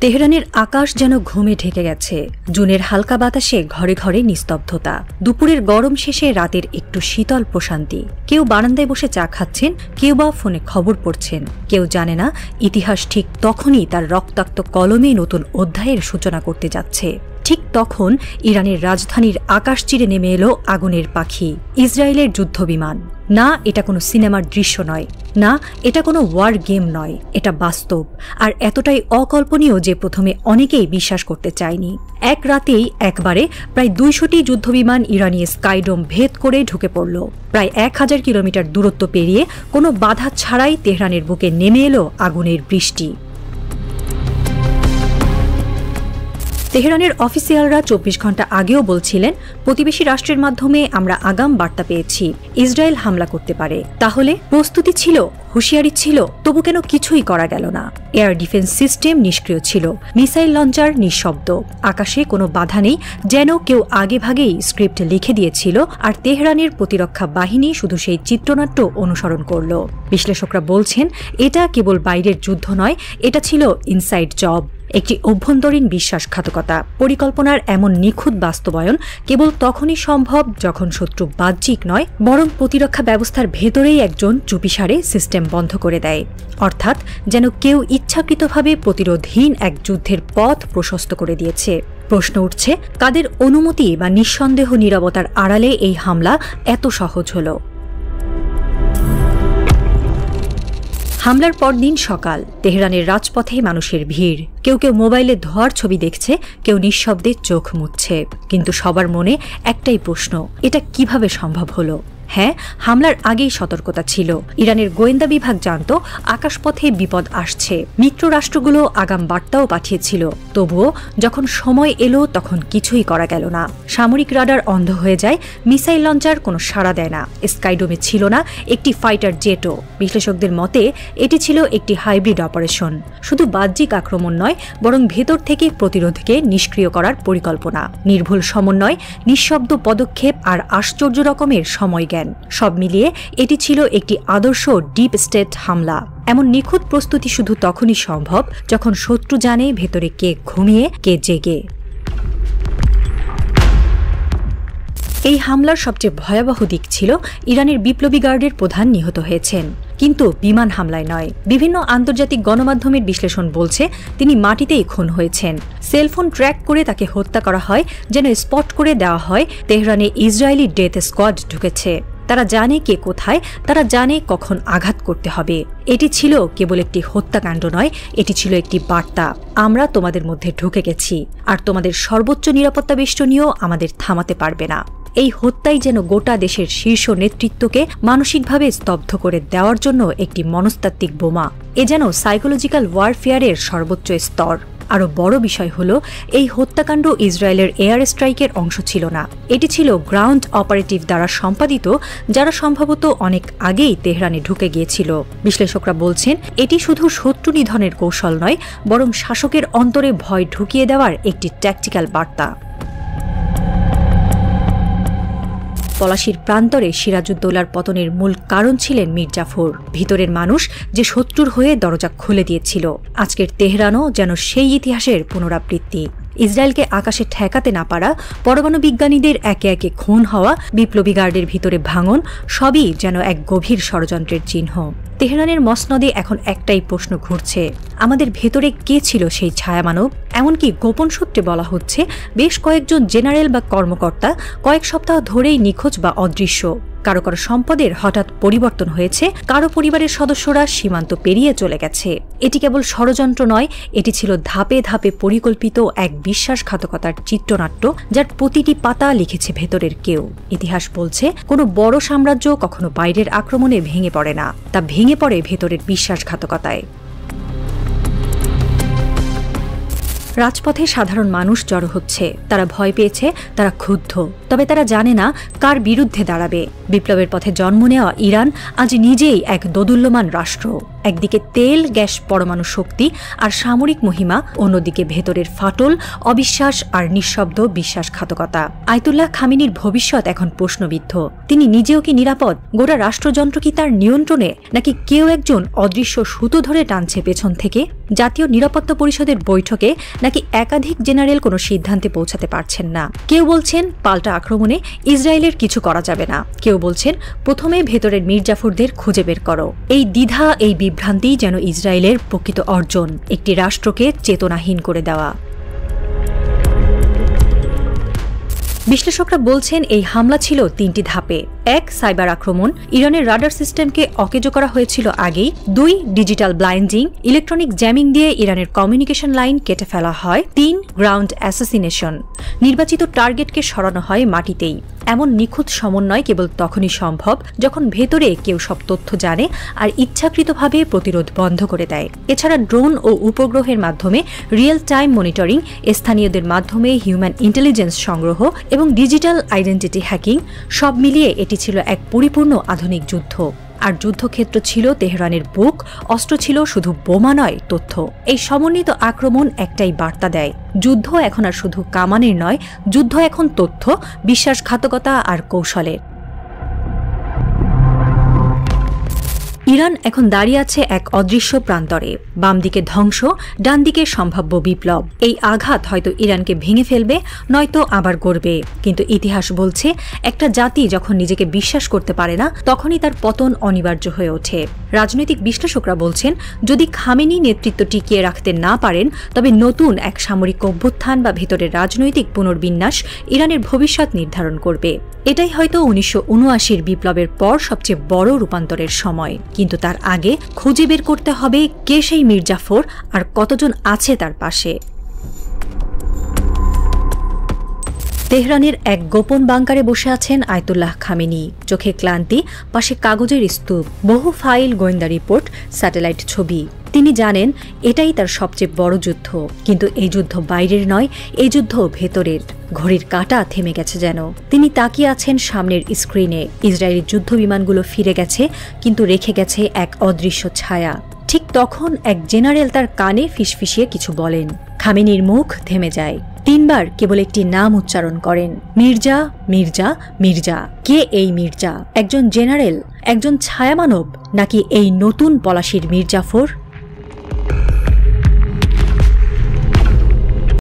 তেহরানের আকাশ যেন ঘুমে ঢেকে গেছে। জুনের হালকা বাতাসে ঘরে ঘরে নিস্তব্ধতা। দুপুরের গরম শেষে রাতের একটু শীতল প্রশান্তি। কেউ বারান্দায় বসে চা খাচ্ছেন, কেউ বা ফোনে খবর পড়ছেন। কেউ জানে না ইতিহাস ঠিক তখনই তার রক্তাক্ত কলমে নতুন অধ্যায়ের সূচনা করতে যাচ্ছে। ঠিক তখন ইরানের রাজধানীর আকাশ চিরে নেমে এলো আগুনের পাখি, ইসরায়েলের যুদ্ধবিমান। না, এটা কোনো সিনেমার দৃশ্য নয়, না এটা কোনো ওয়ার গেম নয়, এটা বাস্তব। আর এতটাই অকল্পনীয় যে প্রথমে অনেকেই বিশ্বাস করতে চায়নি। এক রাতেই একবারে প্রায় ২০০টি যুদ্ধবিমান ইরানি স্কাইডোম ভেদ করে ঢুকে পড়ল। প্রায় ১,০০০ কিলোমিটার দূরত্ব পেরিয়ে কোনো বাধা ছাড়াই তেহরানের বুকে নেমে এলো আগুনের বৃষ্টি। তেহরানের অফিসিয়ালরা ২৪ ঘণ্টা আগেও বলছিলেন, প্রতিবেশী রাষ্ট্রের মাধ্যমে আমরা আগাম বার্তা পেয়েছি ইসরায়েল হামলা করতে পারে। তাহলে প্রস্তুতি ছিল, হুঁশিয়ারি ছিল, তবু কেন কিছুই করা গেল না? এয়ার ডিফেন্স সিস্টেম নিষ্ক্রিয় ছিল, মিসাইল লঞ্চার নিঃশব্দ, আকাশে কোনো বাধা নেই, যেন কেউ আগেভাগেই স্ক্রিপ্ট লিখে দিয়েছিল আর তেহরানের প্রতিরক্ষা বাহিনী শুধু সেই চিত্রনাট্য অনুসরণ করল। বিশ্লেষকরা বলছেন, এটা কেবল বাইরের যুদ্ধ নয়, এটা ছিল ইনসাইড জব, একটি অভ্যন্তরীণ বিশ্বাসঘাতকতা। পরিকল্পনার এমন নিখুঁত বাস্তবায়ন কেবল তখনই সম্ভব যখন শত্রু বাহ্যিক নয়, বরং প্রতিরক্ষা ব্যবস্থার ভেতরেই একজন চুপিসারে সিস্টেম বন্ধ করে দেয়। অর্থাৎ যেন কেউ ইচ্ছাকৃতভাবে প্রতিরোধহীন এক যুদ্ধের পথ প্রশস্ত করে দিয়েছে। প্রশ্ন উঠছে, কাদের অনুমতি বা নিঃসন্দেহ নীরবতার আড়ালে এই হামলা এত সহজ হলো? হামলার পরদিন সকাল, তেহরানের রাজপথে মানুষের ভিড়। কেউ কেউ মোবাইলে ধোঁয়ার ছবি দেখছে, কেউ নিঃশব্দে চোখ মুছছে। কিন্তু সবার মনে একটাই প্রশ্ন, এটা কিভাবে সম্ভব হলো? হ্যাঁ, হামলার আগেই সতর্কতা ছিল। ইরানের গোয়েন্দা বিভাগ জানত আকাশপথে বিপদ আসছে। মিত্র রাষ্ট্রগুলো আগাম বার্তাও পাঠিয়েছিল। তবুও যখন সময় এলো তখন কিছুই করা গেল না। সামরিক রাডার অন্ধ হয়ে যায়, মিসাইল লঞ্চার কোনো সাড়া দেয় না, স্কাইডোমে ছিল না একটি ফাইটার জেটও। বিশ্লেষকদের মতে এটি ছিল একটি হাইব্রিড অপারেশন, শুধু বাহ্যিক আক্রমণ নয়, বরং ভেতর থেকে প্রতিরোধকে নিষ্ক্রিয় করার পরিকল্পনা। নির্ভুল সমন্বয়, নিঃশব্দ পদক্ষেপ আর আশ্চর্য রকমের সময় জ্ঞান, সব মিলিয়ে এটি ছিল একটি আদর্শ ডিপ স্টেট হামলা। এমন নিখুঁত প্রস্তুতি শুধু তখনই সম্ভব যখন শত্রু জানে ভেতরে কে ঘুমিয়ে কে জেগে। এই হামলার সবচেয়ে ভয়াবহ দিক ছিল ইরানের বিপ্লবী গার্ডের প্রধান নিহত হয়েছেন, কিন্তু বিমান হামলায় নয়। বিভিন্ন আন্তর্জাতিক গণমাধ্যমের বিশ্লেষণ বলছে তিনি মাটিতেই খুন হয়েছেন। সেলফোন ট্র্যাক করে তাকে হত্যা করা হয়, যেন স্পট করে দেওয়া হয় তেহরানে ইসরায়েলি ডেথ স্কোয়াড ঢুকেছে। তারা জানে কে কোথায়, তারা জানে কখন আঘাত করতে হবে। এটি ছিল কেবল একটি হত্যাকাণ্ড নয়, এটি ছিল একটি বার্তা, আমরা তোমাদের মধ্যে ঢুকে গেছি, আর তোমাদের সর্বোচ্চ নিরাপত্তা বেষ্টনীও আমাদের থামাতে পারবে না। এই হত্যাই যেন গোটা দেশের শীর্ষ নেতৃত্বকে মানসিকভাবে স্তব্ধ করে দেওয়ার জন্য একটি মনস্তাত্ত্বিক বোমা। এ যেন সাইকোলজিক্যাল ওয়ারফেয়ারের সর্বোচ্চ স্তর। আরও বড় বিষয় হল, এই হত্যাকাণ্ড ইসরায়েলের এয়ার স্ট্রাইকের অংশ ছিল না, এটি ছিল গ্রাউন্ড অপারেটিভ দ্বারা সম্পাদিত, যারা সম্ভবত অনেক আগেই তেহরানে ঢুকে গিয়েছিল। বিশ্লেষকরা বলছেন, এটি শুধু শত্রু নিধনের কৌশল নয়, বরং শাসকের অন্তরে ভয় ঢুকিয়ে দেওয়ার একটি ট্যাকটিক্যাল বার্তা। পলাশির প্রান্তরে সিরাজউদ্দৌলার পতনের মূল কারণ ছিলেন মীর জাফর, ভিতরের মানুষ যে শত্রুর হয়ে দরজা খুলে দিয়েছিল। আজকের তেহরানও যেন সেই ইতিহাসের পুনরাবৃত্তি। ইসরায়েলকে আকাশে ঠেকাতে না পারা, পরমাণু বিজ্ঞানীদের একে একে খুন হওয়া, বিপ্লবী গার্ডের ভিতরে ভাঙন, সবই যেন এক গভীর ষড়যন্ত্রের চিহ্ন। তেহরানের মসনদে এখন একটাই প্রশ্ন ঘুরছে, আমাদের ভেতরে কে ছিল সেই ছায়ামানব? এমনকি গোপন সূত্রে বলা হচ্ছে বেশ কয়েকজন জেনারেল বা কর্মকর্তা কয়েক সপ্তাহ ধরেই নিখোঁজ বা অদৃশ্য। কারো কারো সম্পদের হঠাৎ পরিবর্তন হয়েছে, কারো পরিবারের সদস্যরা সীমান্ত পেরিয়ে চলে গেছে। এটি কেবল ষড়যন্ত্র নয়, এটি ছিল ধাপে ধাপে পরিকল্পিত এক বিশ্বাসঘাতকতার চিত্রনাট্য, যার প্রতিটি পাতা লিখেছে ভেতরের কেউ। ইতিহাস বলছে, কোনো বড় সাম্রাজ্য কখনো বাইরের আক্রমণে ভেঙে পড়ে না, তা ভেঙে পড়ে ভেতরের বিশ্বাসঘাতকতায়। রাজপথে সাধারণ মানুষ জড়ো হচ্ছে, তারা ভয় পেয়েছে, তারা ক্ষুব্ধ, তবে তারা জানে না কার বিরুদ্ধে দাঁড়াবে। বিপ্লবের পথে জন্ম নেওয়া ইরান আজ নিজেই এক দোদুল্যমান রাষ্ট্র। একদিকে তেল, গ্যাস, পরমাণু শক্তি আর সামরিক মহিমা, অন্যদিকে ভেতরের ফাটল, অবিশ্বাস আর নিঃশব্দ বিশ্বাসঘাতকতা। আয়াতুল্লাহ খামেনির ভবিষ্যৎ এখন প্রশ্নবিদ্ধ। তিনি নিজেও কি নিরাপদ? গোটা রাষ্ট্রযন্ত্র কি তার নিয়ন্ত্রণে, নাকি কেউ একজন অদৃশ্য সুতো ধরে টানছে পেছন থেকে? জাতীয় নিরাপত্তা পরিষদের বৈঠকে নাকি একাধিক জেনারেল কোনো সিদ্ধান্তে পৌঁছাতে পারছেন না। কেউ বলছেন পাল্টা আক্রমণে ইসরায়েলের কিছু করা যাবে না, কেউ বলছেন প্রথমে ভেতরের মীর জাফরদের খুঁজে বের করো। এই দ্বিধা, এই বিভ্রান্তি যেন ইসরায়েলের প্রকৃত অর্জন, একটি রাষ্ট্রকে চেতনাহীন করে দেওয়া। বিশ্লেষকরা বলছেন এই হামলা ছিল 3টি ধাপে। 1. সাইবার আক্রমণ, ইরানের রাডার সিস্টেমকে অকেজো করা হয়েছিল আগেই। 2. ডিজিটাল ব্লাইন্ডিং, ইলেকট্রনিক জ্যামিং দিয়ে ইরানের কমিউনিকেশন লাইন কেটে ফেলা হয়। 3. গ্রাউন্ড অ্যাসাসিনেশন, নির্বাচিত টার্গেটকে সরানো হয় মাটিতেই। এমন নিখুঁত সমন্বয় কেবল তখনই সম্ভব যখন ভেতরে কেউ সব তথ্য জানে আর ইচ্ছাকৃতভাবে প্রতিরোধ বন্ধ করে দেয়। এছাড়া ড্রোন ও উপগ্রহের মাধ্যমে রিয়েল টাইম মনিটরিং, স্থানীয়দের মাধ্যমে হিউম্যান ইন্টেলিজেন্স সংগ্রহ এবং ডিজিটাল আইডেন্টিটি হ্যাকিং, সব মিলিয়ে এটি ছিল এক পরিপূর্ণ আধুনিক যুদ্ধ। আর যুদ্ধক্ষেত্র ছিল তেহরানের বুক, অস্ত্র ছিল শুধু বোমা নয়, তথ্য। এই সমন্বিত আক্রমণ একটাই বার্তা দেয়, যুদ্ধ এখন আর শুধু কামানের নয়, যুদ্ধ এখন তথ্য, বিশ্বাসঘাতকতা আর কৌশলের। ইরান এখন দাঁড়িয়ে আছে এক অদৃশ্য প্রান্তরে। বাম দিকে ধ্বংস, ডান দিকে সম্ভাব্য বিপ্লব। এই আঘাত হয়তো ইরানকে ভেঙে ফেলবে, নয়তো আবার গড়বে। কিন্তু ইতিহাস বলছে, একটা জাতি যখন নিজেকে বিশ্বাস করতে পারে না, তখনই তার পতন অনিবার্য হয়ে ওঠে। রাজনৈতিক বিশ্লেষকরা বলছেন, যদি খামেনি নেতৃত্ব টিকিয়ে রাখতে না পারেন, তবে নতুন এক সামরিক অভ্যুত্থান বা ভেতরের রাজনৈতিক পুনর্বিন্যাস ইরানের ভবিষ্যৎ নির্ধারণ করবে। এটাই হয়তো 1979 বিপ্লবের পর সবচেয়ে বড় রূপান্তরের সময়। কিন্তু তার আগে খুঁজে বের করতে হবে কে সেই মীর জাফর আর কতজন আছে তার পাশে। তেহরানের এক গোপন বাংকারে বসে আছেন আয়াতুল্লাহ খামেনি। চোখে ক্লান্তি, পাশে কাগজের স্তূপ, বহু ফাইল, গোয়েন্দা রিপোর্ট, স্যাটেলাইট ছবি। তিনি জানেন এটাই তার সবচেয়ে বড় যুদ্ধ। কিন্তু এই যুদ্ধ বাইরের নয়, এই যুদ্ধ ভেতরের। ঘড়ির কাঁটা থেমে গেছে যেন। তিনি তাকিয়ে আছেন সামনের স্ক্রিনে। ইসরায়েলি যুদ্ধ বিমানগুলো ফিরে গেছে, কিন্তু রেখে গেছে এক অদৃশ্য ছায়া। ঠিক তখন এক জেনারেল তার কানে ফিসফিসিয়ে কিছু বলেন। খামেনির মুখ থেমে যায়। 3 বার কেবল একটি নাম উচ্চারণ করেন, মির্জা, মির্জা, মির্জা। কে এই মির্জা? একজন জেনারেল, একজন ছায়ামানব, নাকি এই নতুন পলাশির মীর জাফর?